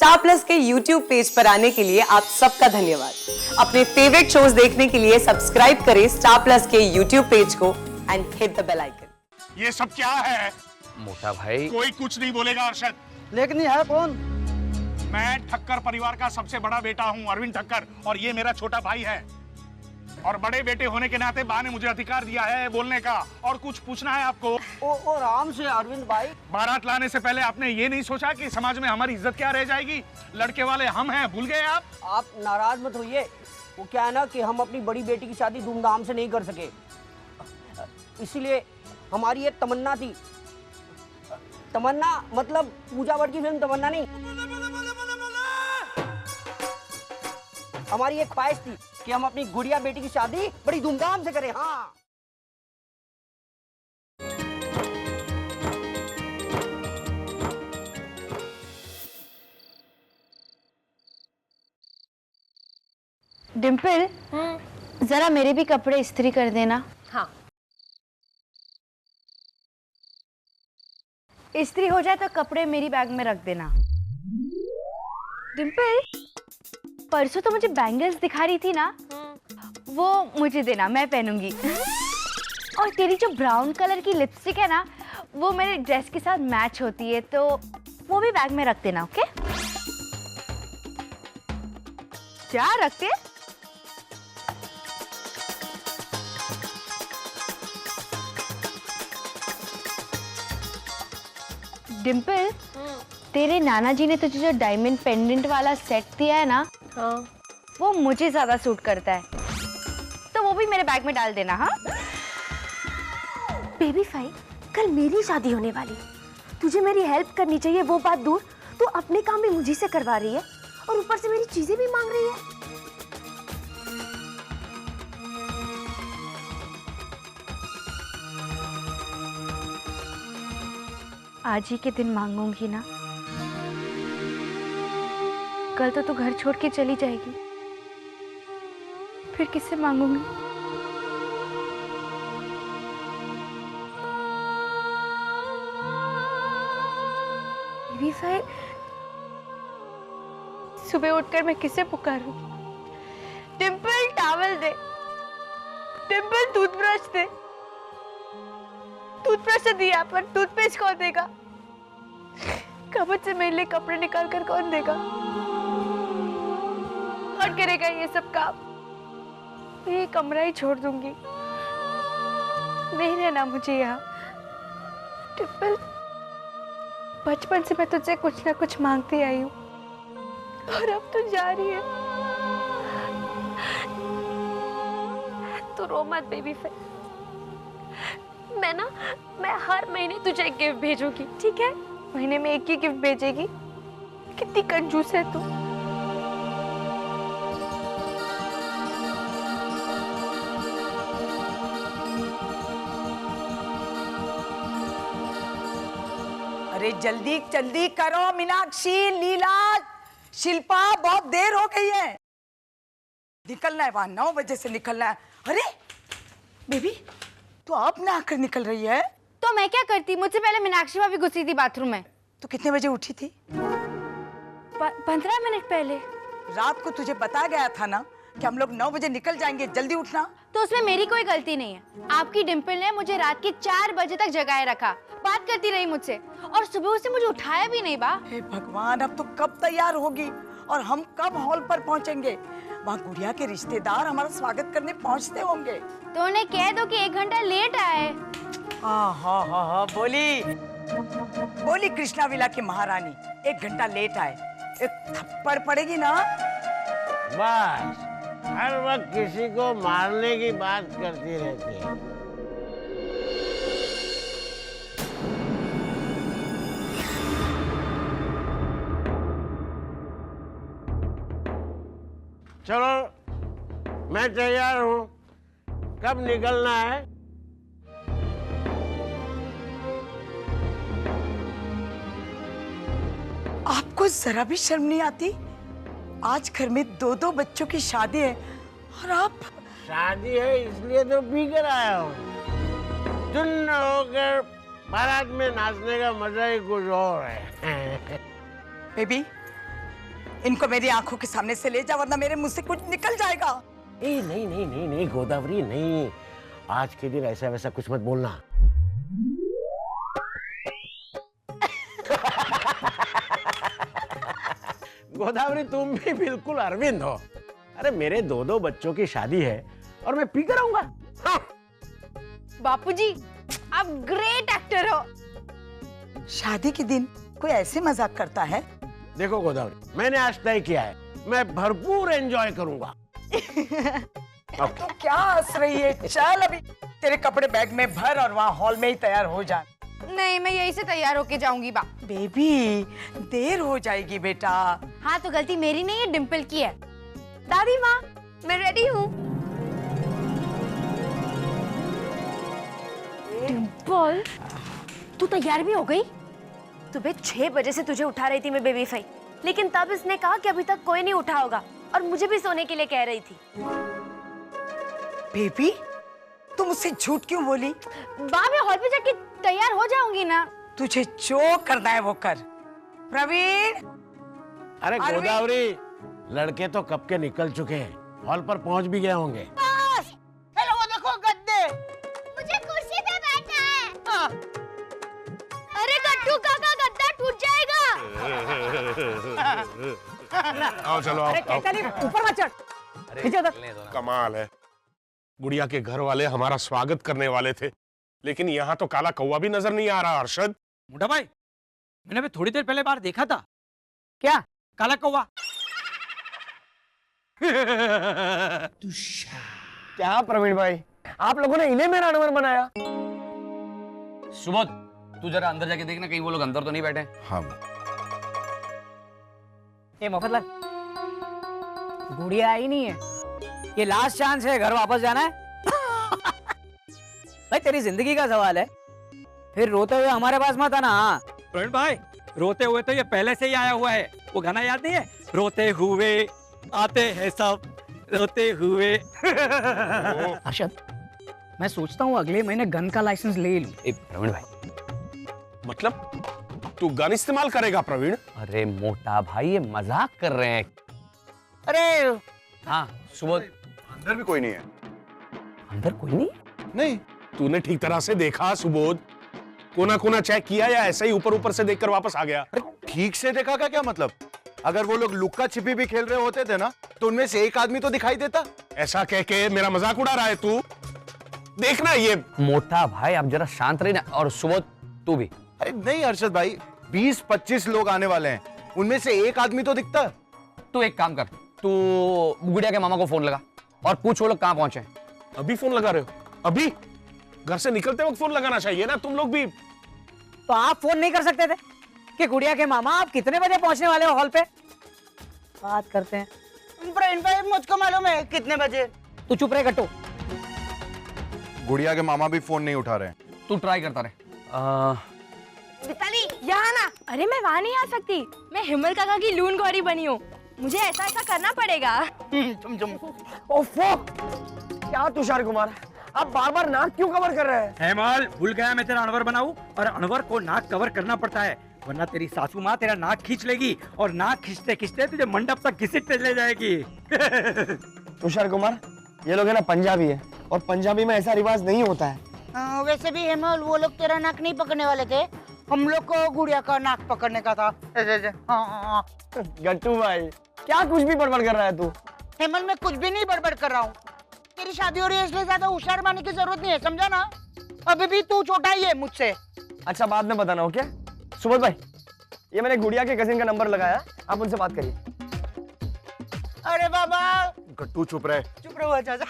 Star Plus के YouTube page पर आने के लिए आप सबका धन्यवाद। अपने फेवरेट शोज देखने के लिए सब्सक्राइब करें स्टार प्लस के YouTube पेज को and hit the bell icon. ये सब क्या है? मोटा भाई कोई कुछ नहीं बोलेगा अरशद। लेकिन ये है कौन? मैं ठक्कर परिवार का सबसे बड़ा बेटा हूँ, अरविंद ठक्कर, और ये मेरा छोटा भाई है। और बड़े बेटे होने के नाते बा ने मुझे अधिकार दिया है बोलने का। और कुछ पूछना है आपको? ओ राम से अरविंद भाई। बारात लाने से पहले आपने ये नहीं सोचा कि समाज में हमारी इज्जत क्या रह जाएगी? लड़के वाले हम हैं, भूल गए आप? आप नाराज मत होइए। वो क्या है ना कि हम अपनी बड़ी बेटी की शादी धूमधाम से नहीं कर सके, इसीलिए हमारी ये तमन्ना थी। तमन्ना मतलब पूजा भट्ट की फिल्म तमन्ना नहीं, हमारी ये ख्वाहिश थी कि हम अपनी गुड़िया बेटी की शादी बड़ी धूमधाम से करें। हाँ, डिम्पल, जरा मेरे भी कपड़े इस्त्री कर देना। हाँ। इस्त्री हो जाए तो कपड़े मेरी बैग में रख देना। डिम्पल, परसों तो मुझे बैंगल्स दिखा रही थी ना, वो मुझे देना, मैं पहनूंगी। और तेरी जो ब्राउन कलर की लिपस्टिक है ना, वो मेरे ड्रेस के साथ मैच होती है, तो वो भी बैग में रख देना। ओके? क्या रखते? डिम्पल, तेरे नाना जी ने तुझे जो डायमंड पेंडेंट वाला सेट दिया है ना, हाँ। वो मुझे ज्यादा सूट करता है, तो वो भी मेरे बैग में डाल देना। हाँ बेबी फाई, कल मेरी शादी होने वाली, तुझे मेरी हेल्प करनी चाहिए, वो बात दूर, तू अपने काम भी मुझी से करवा रही है और ऊपर से मेरी चीजें भी मांग रही है। आज ही के दिन मांगूंगी ना, कल तो तू घर छोड़ के चली जाएगी, फिर किससे मांगूंगी? बेबी फाई, सुबह उठकर मैं किसे पुकारूंगी? डिम्पल टॉवल दे, डिम्पल टूथब्रश दे। टूथब्रश से दिया पर टूथपेस्ट कौन देगा? कबर्ड से मेरे लिए कपड़े निकाल कर कौन देगा? और करेगा ये सब काम? मैं ये कमरा ही छोड़ दूंगी, नहीं रहना मुझे यहाँ। डिम्पल, बचपन से मैं तुझसे कुछ ना कुछ मांगती आई हूँ, और अब तू जा रही है। तो रो मत बेबी फाई, मैं हर महीने तुझे एक गिफ्ट भेजूंगी, ठीक है? महीने में एक ही गिफ्ट भेजेगी? कितनी कंजूस है तू। अरे जल्दी जल्दी करो मीनाक्षी, लीला, शिल्पा, बहुत देर हो गई है। निकलना है, वहां 9 बजे से निकलना है। अरे बेबी, तू अब ना आकर निकल रही है? तो मैं क्या करती? मुझसे पहले मीनाक्षी भाभी घुसी थी बाथरूम में। तो कितने बजे उठी थी? 15 मिनट पहले। रात को तुझे बताया गया था ना कि हम लोग 9 बजे निकल जाएंगे, जल्दी उठना। तो उसमें मेरी कोई गलती नहीं है। आपकी डिम्पल ने मुझे रात के 4 बजे तक जगाए रखा, बात करती रही मुझसे, और सुबह उसे मुझे उठाया भी नहीं। बा हे भगवान, अब तो कब तैयार होगी और हम कब हॉल पर पहुंचेंगे? वहाँ गुड़िया के रिश्तेदार हमारा स्वागत करने पहुंचते होंगे। तो उन्हें कह दो कि 1 घंटा लेट आए। हाँ, बोली कृष्णा विला की महारानी 1 घंटा लेट आए। एक थप्पड़ पड़ेगी ना। बस हर वक्त किसी को मारने की बात करती रहती है। चलो, मैं तैयार हूँ। कब निकलना है? आपको जरा भी शर्म नहीं आती? आज घर में 2-2 बच्चों की शादी है और आप। शादी है इसलिए तो पी कर आया हूँ। सुन्न होकर बारात में नाचने का मजा ही कुछ और है। बेबी, इनको मेरी आंखों के सामने से ले जा, वरना मेरे मुंह से कुछ निकल जाएगा। ए, नहीं नहीं नहीं नहीं गोदावरी, नहीं, आज के दिन ऐसा वैसा कुछ मत बोलना। गोदावरी तुम भी बिल्कुल अरविंद हो। अरे मेरे 2 बच्चों की शादी है और मैं पी कर आऊंगा। हाँ। बापूजी, आप ग्रेट एक्टर हो। शादी के दिन कोई ऐसे मजाक करता है? देखो गोदावरी, मैंने आज तय किया है, मैं भरपूर एंजॉय करूंगा। तो क्या हंस रही है? चल अभी तेरे कपड़े बैग में भर और वहाँ हॉल में ही तैयार हो जा। नहीं, मैं यहीं से तैयार होके जाऊंगी बा। बेबी देर हो जाएगी बेटा। हाँ तो गलती मेरी नहीं है, डिम्पल की है। दादी माँ, मैं रेडी हूँ। डिम्पल, तू तैयार भी हो गई? सुबह 6 बजे से तुझे उठा रही थी मैं बेबी फाई, लेकिन तब इसने कहा कि अभी तक कोई नहीं उठा होगा और मुझे भी सोने के लिए कह रही थी। बेबी तुम मुझसे झूठ क्यों बोली? बा, मैं हॉल पे जाके तैयार हो जाऊंगी ना। तुझे जो करना है वो कर। प्रवीण। अरे गोदावरी, लड़के तो कब के निकल चुके हैं, हॉल पर पहुंच भी गए होंगे। हेलो, वो देखो गद्दे। मुझे कुर्सी पे बैठना है। अरे गट्टू काका, गद्दा टूट जाएगा। आओ चलो आओ, आओ। ऊपर मत चढ़। कमाल है, गुड़िया के घर वाले हमारा स्वागत करने वाले थे, लेकिन यहाँ तो काला कौवा भी नजर नहीं आ रहा। अरशद, मुंडा भाई, मैंने अभी थोड़ी देर पहले बाहर देखा था। क्या? काला कौवा। क्या प्रवीण भाई, आप लोगों ने इन्हें मेरा अनवर बनाया? सुबोध, तू जरा अंदर जाके देखना, कहीं वो लोग अंदर तो नहीं बैठे। हाँ। ये मफतलाल, गुड़िया आई नहीं है, ये लास्ट चांस है, घर वापस जाना है। भाई तेरी जिंदगी का सवाल है, फिर रोते हुए हमारे पास मत आना। हाँ प्रवीण भाई, रोते हुए तो ये पहले से ही आया हुआ है। वो गाना याद नहीं है, रोते हुए आते हैं सब, रोते हुए। अर्शद, मैं सोचता हूँ अगले महीने गन का लाइसेंस ले लूं। प्रवीण भाई, मतलब तू गन इस्तेमाल करेगा प्रवीण? अरे मोटा भाई, ये मजाक कर रहे हैं। अरे हाँ सुबोध, अंदर भी कोई नहीं है। अंदर कोई नहीं? नहीं। तूने ठीक तरह से देखा सुबोध? कोना कोना चेक किया या ऐसे ही ऊपर ऊपर से देखकर वापस आ गया? अरे ठीक से देखा का क्या मतलब? अगर वो लोग लुक्का छिपी भी खेल रहे होते थे ना, तो उनमें से एक आदमी तो दिखाई देता। ऐसा कह के मेरा मजाक उड़ा रहा है तू? देखना ये। मोटा भाई आप जरा शांत रही ना, और सुबोध तू भी। अरे नहीं अरशद भाई, 20-25 लोग आने वाले हैं, उनमें से एक आदमी तो दिखता। तू एक काम कर, तू गुड़िया के मामा को फोन लगा और पूछ वो लोग कहाँ पहुंचे। अभी फोन लगा रहे हो? अभी? घर से निकलते वक्त फोन लगाना चाहिए ना, तुम लोग भी। तो आप फोन नहीं कर सकते थे कि गुड़िया के मामा आप कितने बजे पहुंचने वाले हो हॉल पे? बात करते हैं। प्रवीण भाई मुझको मालूम है कितने बजे। तू चुप रहे गट्टू। गुड़िया के मामा भी फोन नहीं उठा रहे हैं। तू ट्राई करता रहे। मिताली, यहाँ ना। अरे मैं वहाँ नहीं आ सकती, मैं हिमल काका की लून गौरी बनी हूँ, मुझे ऐसा ऐसा करना पड़ेगा। ओफो, क्या तुषार कुमार, आप बार बार नाक क्यों कवर कर रहे हैं? हेमल, भूल गया मैं तेरा अनवर बनाऊं, और अनवर को नाक कवर करना पड़ता है, वरना तेरी सासू माँ तेरा नाक खींच लेगी और नाक खींचते खींचते तुझे मंडप तक घसीटते ले जाएगी। तुषार कुमार, ये लोग है ना पंजाबी है, और पंजाबी में ऐसा रिवाज नहीं होता है। वैसे भी हेमल, वो लोग तेरा नाक नहीं पकड़ने वाले थे, हम लोग को गुड़िया का नाक पकड़ने का था। गट्टू भाई, क्या कुछ भी बड़बड़ कर रहा है तू? हेमल, मैं कुछ भी नहीं बड़बड़ कर रहा हूँ, तेरी शादी हो रही है इसलिए ज्यादा होशियार बनने की जरूरत नहीं है, समझा ना? अभी भी तू छोटा ही है मुझसे। अच्छा बाद में बताना, ओके? सुबोध भाई, ये मैंने गुड़िया के कजिन का नंबर लगाया, आप उनसे बात करिए। अरे बाबा, गट्टू चुप रहे। चुप रहो चाचा।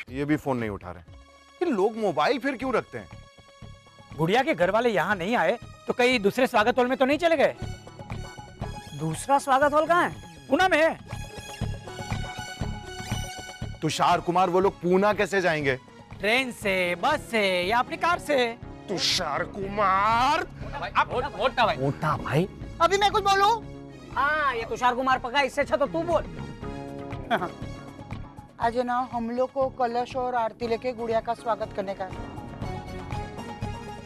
ये भी फोन नहीं उठा रहे। ये लोग मोबाइल फिर क्यों रखते हैं? गुड़िया के घर वाले यहाँ नहीं आए तो कहीं दूसरे स्वागत हॉल में तो नहीं चले गए? दूसरा स्वागत हॉल कहाँ है? पूना में है। तुषार कुमार, वो लोग पूना कैसे जाएंगे? ट्रेन से, बस से या अपनी कार से। तुषार कुमार, मोटा भाई, मोटा भाई, अभी मैं कुछ बोलूं? हाँ, ये तुषार कुमार पका, इससे अच्छा तो तू बोल। आज ना हम लोग को कलश और आरती लेके गुड़िया का स्वागत करने का है।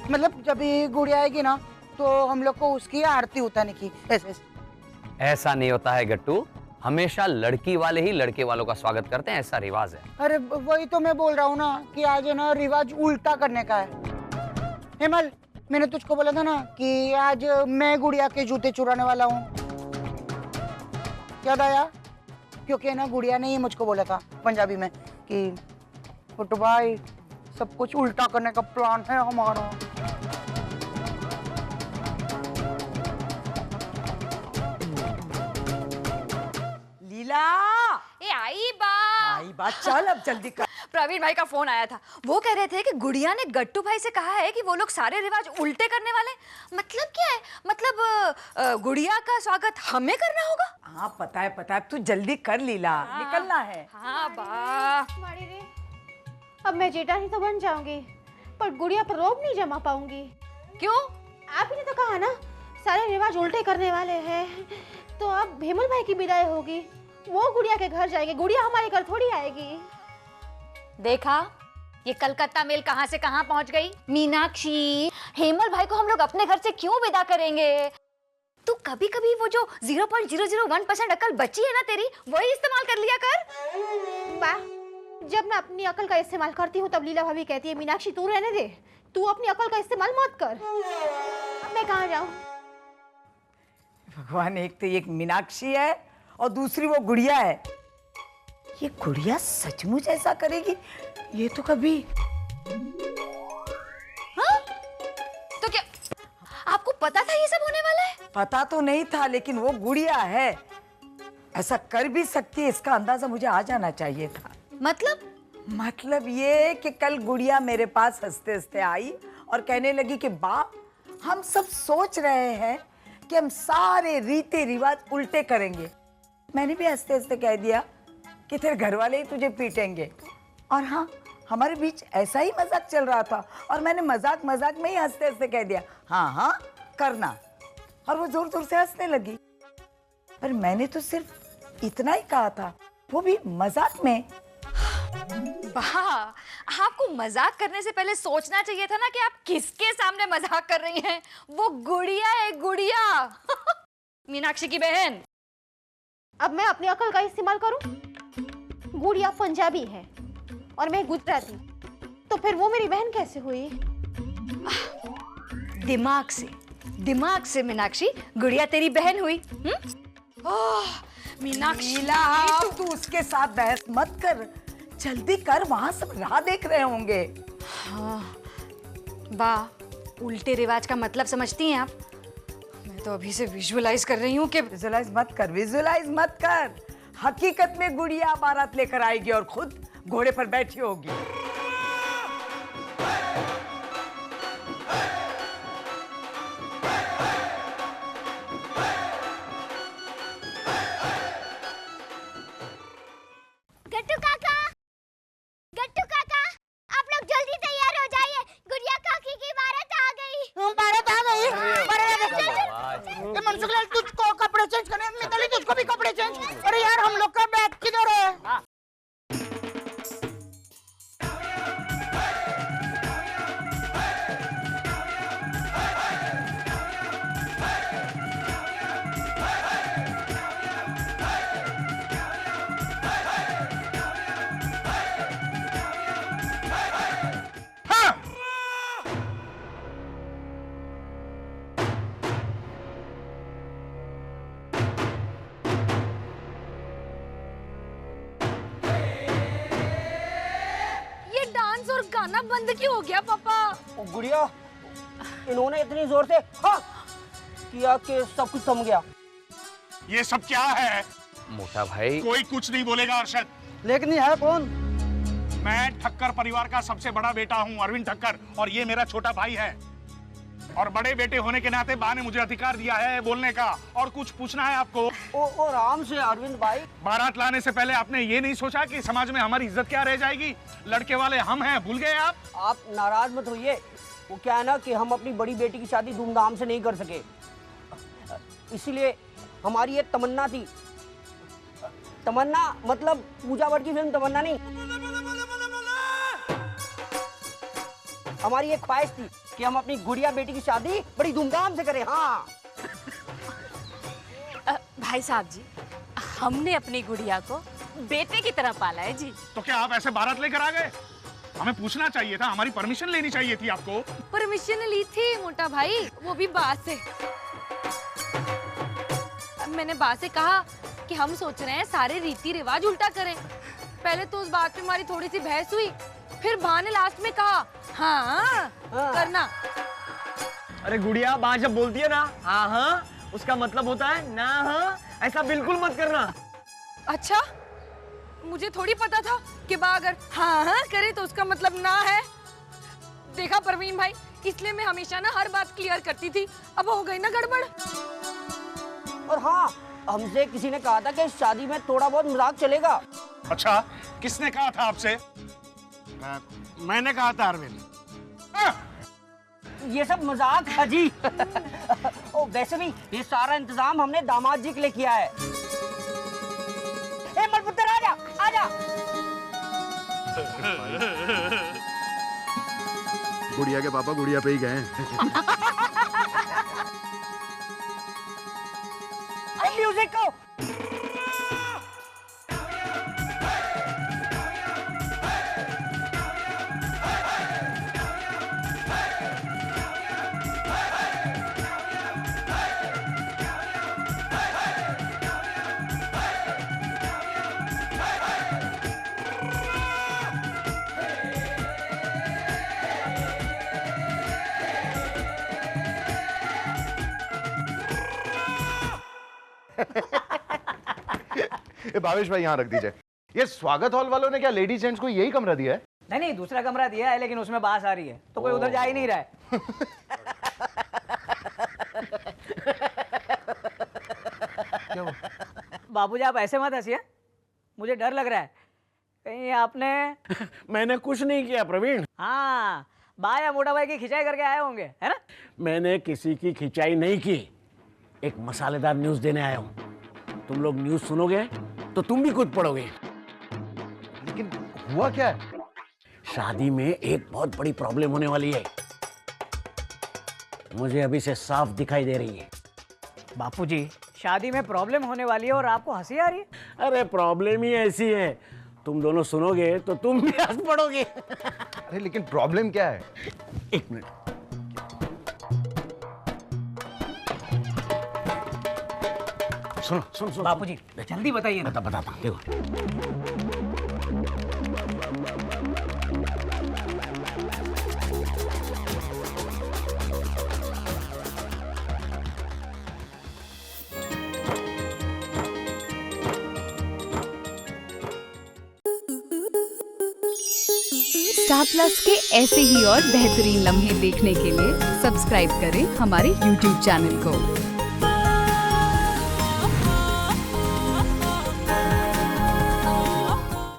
मतलब जब ये गुड़िया आएगी ना, तो हम लोग को उसकी आरती उतारने की। ऐसे ऐसा नहीं होता है गट्टू, हमेशा लड़की वाले ही लड़के वालों का स्वागत करते हैं, ऐसा रिवाज है। अरे वही तो मैं बोल रहा हूँ ना कि आज है ना रिवाज उल्टा करने का है। हेमल, मैंने तुझको बोला था ना कि आज मैं गुड़िया के जूते चुराने वाला हूँ, याद आया? क्योंकि ना गुड़िया ने ही मुझको बोला था पंजाबी में कि गुट्टू भाई सब कुछ उल्टा करने का प्लान है हमारा। लीला, ए आई बात चल अब जल्दी कर। प्रवीण भाई का फोन आया था। वो कह रहे थे कि गुड़िया ने गट्टू भाई से कहा है कि वो लोग सारे रिवाज उल्टे करने वाले। मतलब क्या है? मतलब गुड़िया का स्वागत हमें करना होगा? हाँ पता है, तू जल्दी कर लीला, निकलना है। हाँ बा मारी रे, अब मैं जेठानी तो बन जाऊंगी पर गुड़िया पर रोब नहीं जमा पाऊंगी। क्यों? आप ही ने तो कहा ना सारे रिवाज उल्टे करने वाले हैं, तो अब हेमल भाई की विदाई होगी, वो गुड़िया के घर जाएंगे, गुड़िया हमारे घर थोड़ी आएगी। देखा, ये कलकत्ता मेल कहाँ से कहाँ पहुँच गई। मीनाक्षी, हेमल भाई को हम लोग अपने घर से क्यों विदा करेंगे? तू कभी कभी वो जो 0.001% अकल बची है ना तेरी, वही इस्तेमाल कर लिया कर। वाह, जब मैं अपनी अकल का इस्तेमाल करती हूँ तब लीला भाभी कहती है मीनाक्षी तू रहने दे, तू अपनी अकल का इस्तेमाल मत कर। अब मैं कहाँ जाऊँ? भगवान, एक तो एक मीनाक्षी है और दूसरी वो गुड़िया है। ये गुड़िया सचमुच ऐसा करेगी? ये तो कभी। हाँ? तो क्या आपको पता था ये सब होने वाला है? पता तो नहीं था, लेकिन वो गुड़िया है, ऐसा कर भी सकती है, इसका अंदाजा मुझे आ जाना चाहिए था। मतलब ये कि कल गुड़िया मेरे पास हंसते हंसते आई और कहने लगी कि बा, हम सब सोच रहे हैं कि हम सारे रीति रिवाज उल्टे करेंगे। मैंने भी हंसते हंसते कह दिया कि तेरे घर वाले ही तुझे पीटेंगे। और हाँ, हमारे बीच ऐसा ही मजाक चल रहा था और मैंने मजाक मजाक में ही हंसते हंसते कह दिया हाँ हाँ करना, और वो जोर जोर से हंसने लगी। पर मैंने तो सिर्फ इतना ही कहा था, वो भी मजाक में। वाह, आपको मजाक करने से पहले सोचना चाहिए था ना कि आप किसके सामने मजाक कर रही हैं। वो गुड़िया है, गुड़िया। मीनाक्षी की बहन। अब मैं अपनी अकल का इस्तेमाल करूं? गुड़िया पंजाबी है और मैं गुजराती, तो फिर वो मेरी बहन कैसे हुई? दिमाग से मीनाक्षी, गुड़िया तेरी बहन हुई। मीनाक्षी, तू उसके साथ बहस मत कर, जल्दी कर, वहां सब राह देख रहे होंगे। हाँ, वाह, उल्टे रिवाज का मतलब समझती हैं आप? मैं तो अभी से विजुअलाइज कर रही हूँ कि विजुअलाइज मत कर। हकीकत में गुड़िया बारात लेकर आएगी और खुद घोड़े पर बैठी होगी। गट्टू काका, आप लोग जल्दी तैयार हो जाइए, गुड़िया काकी की बारात आ गई। बारात आ गई? मनसुखलाल, तुझको कपड़े चेंज करने, मिताली तुझको भी कपड़े चेंज। अरे यार, हम लोग का बैग किधर है? और गाना बंद क्यों हो गया पापा? गुड़िया, इन्होंने इतनी जोर से हाँ किया कि सब कुछ थम गया। ये सब क्या है? मोटा भाई, कोई कुछ नहीं बोलेगा अरशद। लेकिन ये है कौन? मैं ठक्कर परिवार का सबसे बड़ा बेटा हूँ, अरविंद ठक्कर, और ये मेरा छोटा भाई है। और बड़े बेटे होने के नाते बा ने मुझे अधिकार दिया है बोलने का। और कुछ पूछना है आपको? ओ आराम से अरविंद भाई। बारात लाने से पहले आपने ये नहीं सोचा कि समाज में हमारी इज्जत क्या रह जाएगी? लड़के वाले हम हैं, भूल गए आप? आप नाराज मत होइए, वो क्या है ना कि हम अपनी बड़ी बेटी की शादी धूमधाम से नहीं कर सके, इसीलिए हमारी ये तमन्ना थी। तमन्ना मतलब पूजा भट्ट की फिल्म तमन्ना नहीं, हमारी एक ख्वाहिश थी कि हम अपनी गुड़िया बेटी की शादी बड़ी धूमधाम से करें। हाँ भाई साहब जी, हमने अपनी गुड़िया को बेटे की तरह पाला है जी। तो क्या आप ऐसे बारात लेकर आ गए? हमें पूछना चाहिए था, हमारी परमिशन लेनी चाहिए थी आपको। परमिशन ली थी मोटा भाई, वो भी बा से। मैंने बा से कहा कि हम सोच रहे हैं सारे रीति रिवाज उल्टा करें। पहले तो उस बात पे हमारी थोड़ी सी बहस हुई, फिर बा ने लास्ट में कहा हाँ करना। अरे गुड़िया, बा जब बोलती है ना हाँ हाँ, उसका मतलब होता है ना हाँ, ऐसा बिल्कुल मत करना। अच्छा, मुझे थोड़ी पता था कि बा अगर हाँ हाँ करे तो उसका मतलब ना है। देखा परवीन भाई, इसलिए मैं हमेशा ना हर बात क्लियर करती थी, अब हो गई ना गड़बड़। और हाँ, हमसे किसी ने कहा था कि शादी में थोड़ा बहुत मजाक चलेगा। अच्छा, किसने कहा था आपसे? मैंने कहा था अरविंद। ये सब मजाक था जी। ओ, वैसे भी ये सारा इंतजाम हमने दामाद जी के लिए किया है। ए मलपुत्र, आजा आजा। गुड़िया के पापा गुड़िया पे ही गए हैं। म्यूजिक को भावेश भाई यहाँ रख दीजिए। ये स्वागत हॉल वालों ने क्या लेडीज जेंट्स को यही कमरा दिया है? नहीं, दूसरा कमरा दिया है, लेकिन उसमें बास आ रही है तो कोई उधर जा ही नहीं रहा है। बाबूजी आप ऐसे मत हंसिए, मुझे डर लग रहा है कहीं आपने मैंने कुछ नहीं किया प्रवीण। हाँ, बा या मोटा भाई की खिंचाई करके आए होंगे, है ना? मैंने किसी की खिंचाई नहीं की, एक मसालेदार न्यूज देने आया हूँ। तुम लोग न्यूज सुनोगे तो तुम भी खुद पढ़ोगे। लेकिन हुआ क्या है? शादी में एक बहुत बड़ी प्रॉब्लम होने वाली है, मुझे अभी से साफ दिखाई दे रही है। बापूजी, शादी में प्रॉब्लम होने वाली है और आपको हंसी आ रही है? अरे प्रॉब्लम ही ऐसी है, तुम दोनों सुनोगे तो तुम भी हंस पड़ोगे। अरे लेकिन प्रॉब्लम क्या है? एक मिनट। सुनो सुनो सुनो बापूजी, जल्दी बताइए ना। बताता हूँ, देखो। स्टार प्लस के ऐसे ही और बेहतरीन लम्हे देखने के लिए सब्सक्राइब करें हमारे YouTube चैनल को।